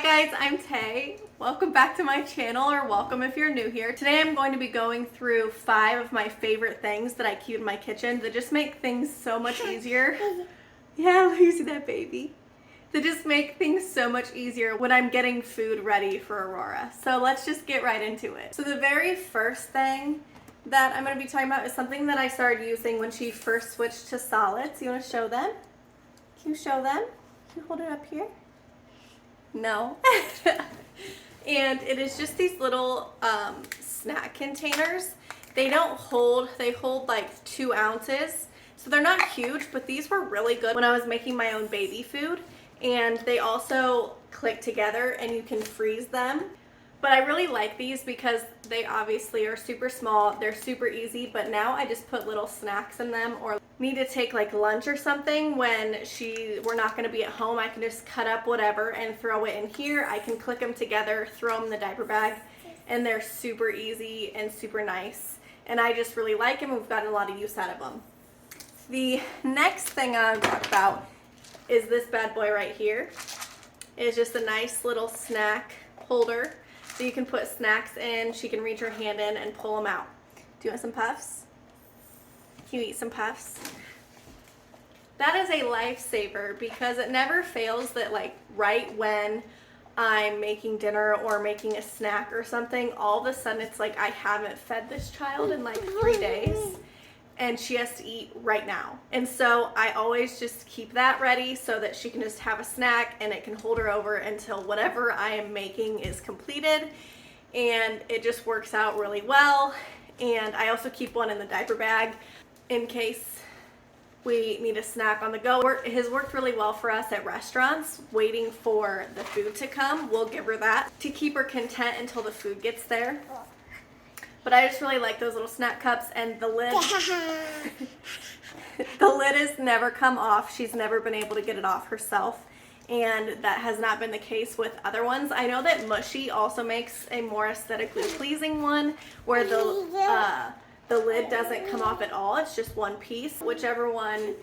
Hi guys, I'm Tay. Welcome back to my channel, or welcome if you're new here. Today I'm going to be going through 5 of my favorite things that I keep in my kitchen that just make things so much easier. Yeah, you see that baby? That just make things so much easier when I'm getting food ready for Aurora. So let's just get right into it. So the very first thing that I'm going to be talking about is something that I started using when she first switched to solids. You want to show them? Can you show them? Can you hold it up here? No. And it is just these little snack containers. They hold like 2 ounces. So they're not huge, but these were really good when I was making my own baby food. And they also click together and you can freeze them. But I really like these because they obviously are super small. They're super easy, but now I just put little snacks in them, or need to take like lunch or something when we're not going to be at home. I can just cut up whatever and throw it in here. I can click them together, throw them in the diaper bag, and they're super easy and super nice. And I just really like them. We've gotten a lot of use out of them. The next thing I'll talk about is this bad boy right here. It's just a nice little snack holder. So you can put snacks in, she can reach her hand in and pull them out. Do you want some puffs? Can you eat some puffs? That is a lifesaver because it never fails that like right when I'm making dinner or making a snack or something, all of a sudden it's like I haven't fed this child in like 3 days and she has to eat right now. And so I always just keep that ready so that she can just have a snack and it can hold her over until whatever I am making is completed. And it just works out really well. And I also keep one in the diaper bag in case we need a snack on the go. It has worked really well for us at restaurants, waiting for the food to come. We'll give her that to keep her content until the food gets there. But I just really like those little snack cups, and the lid, the lid has never come off. She's never been able to get it off herself, and that has not been the case with other ones. I know that Mushy also makes a more aesthetically pleasing one where the lid doesn't come off at all. It's just one piece. Whichever one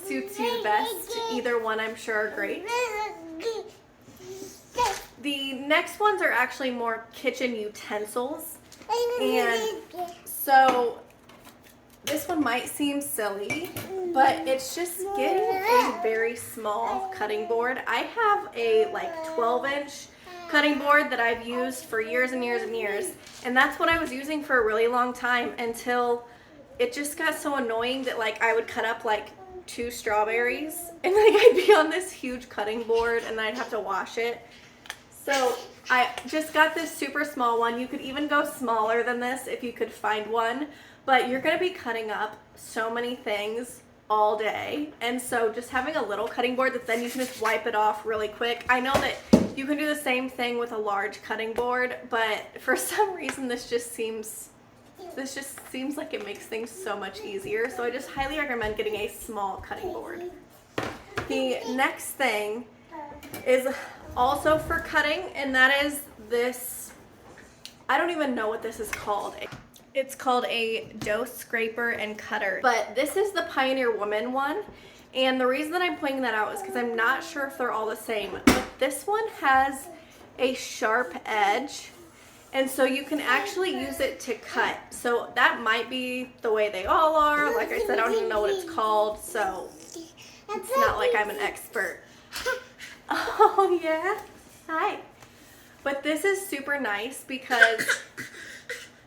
suits you the best. Either one I'm sure are great. The next ones are actually more kitchen utensils, and so this one might seem silly, but it's just getting a very small cutting board. I have a like 12-inch cutting board that I've used for years and years and years, and that's what I was using for a really long time until it just got so annoying that like I would cut up like 2 strawberries and like I'd be on this huge cutting board and I'd have to wash it. So I just got this super small one. You could even go smaller than this if you could find one, but you're going to be cutting up so many things all day. And so just having a little cutting board that then you can just wipe it off really quick. I know that you can do the same thing with a large cutting board, but for some reason this just seems like it makes things so much easier. So I just highly recommend getting a small cutting board. The next thing is also for cutting, and that is this, I don't even know what this is called. It's called a dough scraper and cutter, but this is the Pioneer Woman one, and the reason that I'm pointing that out is because I'm not sure if they're all the same, but this one has a sharp edge, and so you can actually use it to cut. So that might be the way they all are. Like I said, I don't even know what it's called, so it's not like I'm an expert. Oh yeah, hi. But this is super nice because,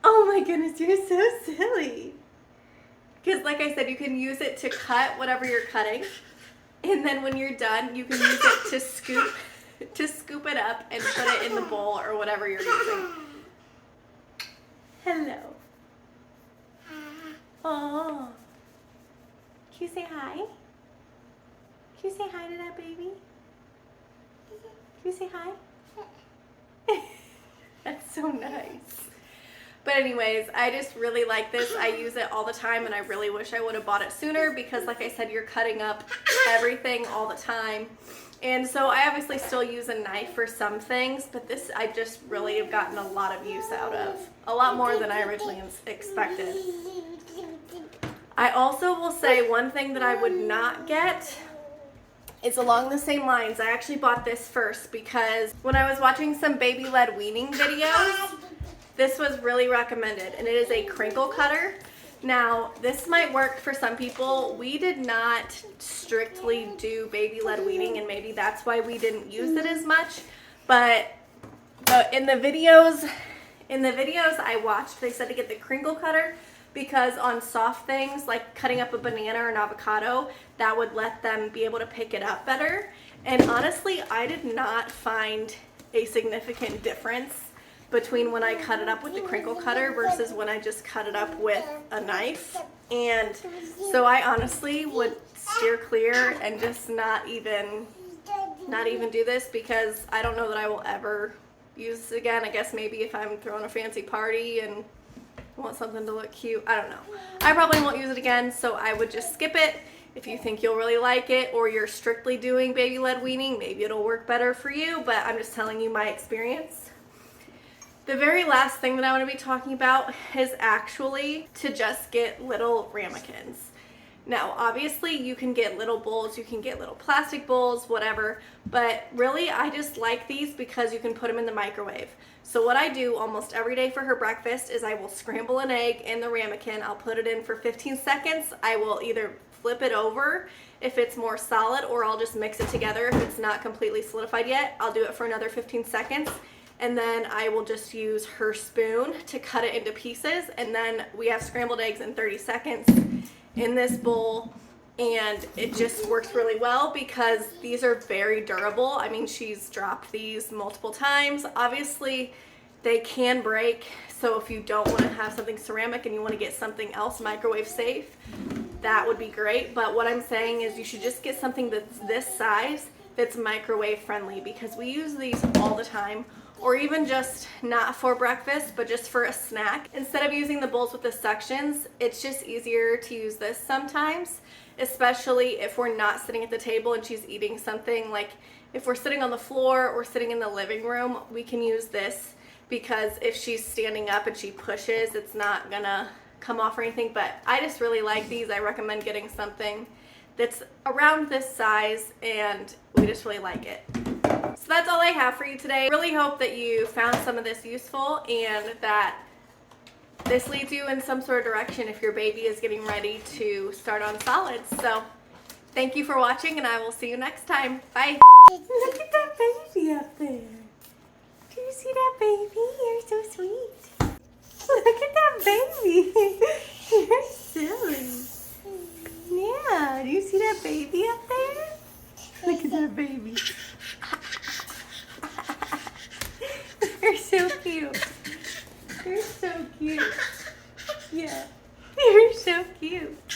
oh my goodness, you're so silly. Because like I said, you can use it to cut whatever you're cutting, and then when you're done, you can use it to scoop it up and put it in the bowl or whatever you're using. Hello. Oh. Can you say hi? Can you say hi to that baby? Can you say hi? That's so nice. But anyways, I just really like this. I use it all the time, and I really wish I would have bought it sooner because like I said, you're cutting up everything all the time. And so I obviously still use a knife for some things, but this I just really have gotten a lot of use out of. A lot more than I originally expected. I also will say one thing that I would not get is along the same lines. I actually bought this first because when I was watching some baby-led weaning videos, this was really recommended, and it is a crinkle cutter. Now, this might work for some people. We did not strictly do baby-led weaning, and maybe that's why we didn't use it as much. But in the videos I watched, they said to get the crinkle cutter because on soft things like cutting up a banana or an avocado, that would let them be able to pick it up better. And honestly, I did not find a significant difference between when I cut it up with the crinkle cutter versus when I just cut it up with a knife. And so I honestly would steer clear and just not even do this, because I don't know that I will ever use this again. I guess maybe if I'm throwing a fancy party and want something to look cute. I don't know. I probably won't use it again, so I would just skip it. If you think you'll really like it, or you're strictly doing baby-led weaning, maybe it'll work better for you, but I'm just telling you my experience. The very last thing that I want to be talking about is actually to just get little ramekins. Now, obviously you can get little bowls, you can get little plastic bowls, whatever, but really I just like these because you can put them in the microwave. So what I do almost every day for her breakfast is I will scramble an egg in the ramekin. I'll put it in for 15 seconds. I will either flip it over if it's more solid, or I'll just mix it together if it's not completely solidified yet. I'll do it for another 15 seconds. And then I will just use her spoon to cut it into pieces, and then we have scrambled eggs in 30 seconds in this bowl, and it just works really well because these are very durable. I mean, she's dropped these multiple times. Obviously, they can break, so if you don't want to have something ceramic and you want to get something else microwave safe, that would be great. But what I'm saying is you should just get something that's this size that's microwave friendly, because we use these all the time. Or even just not for breakfast, but just for a snack. Instead of using the bowls with the suctions, it's just easier to use this sometimes, especially if we're not sitting at the table and she's eating something. Like if we're sitting on the floor or sitting in the living room, we can use this, because if she's standing up and she pushes, it's not gonna come off or anything. But I just really like these. I recommend getting something that's around this size, and we just really like it. So that's all I have for you today. Really hope that you found some of this useful and that this leads you in some sort of direction if your baby is getting ready to start on solids. So thank you for watching, and I will see you next time. Bye. Look at that baby up there. Do you see that baby? You're so sweet. Look at that baby. You're silly. Yeah, do you see that baby up there? Look at that baby. You're so cute. You're so cute. Yeah. You're so cute.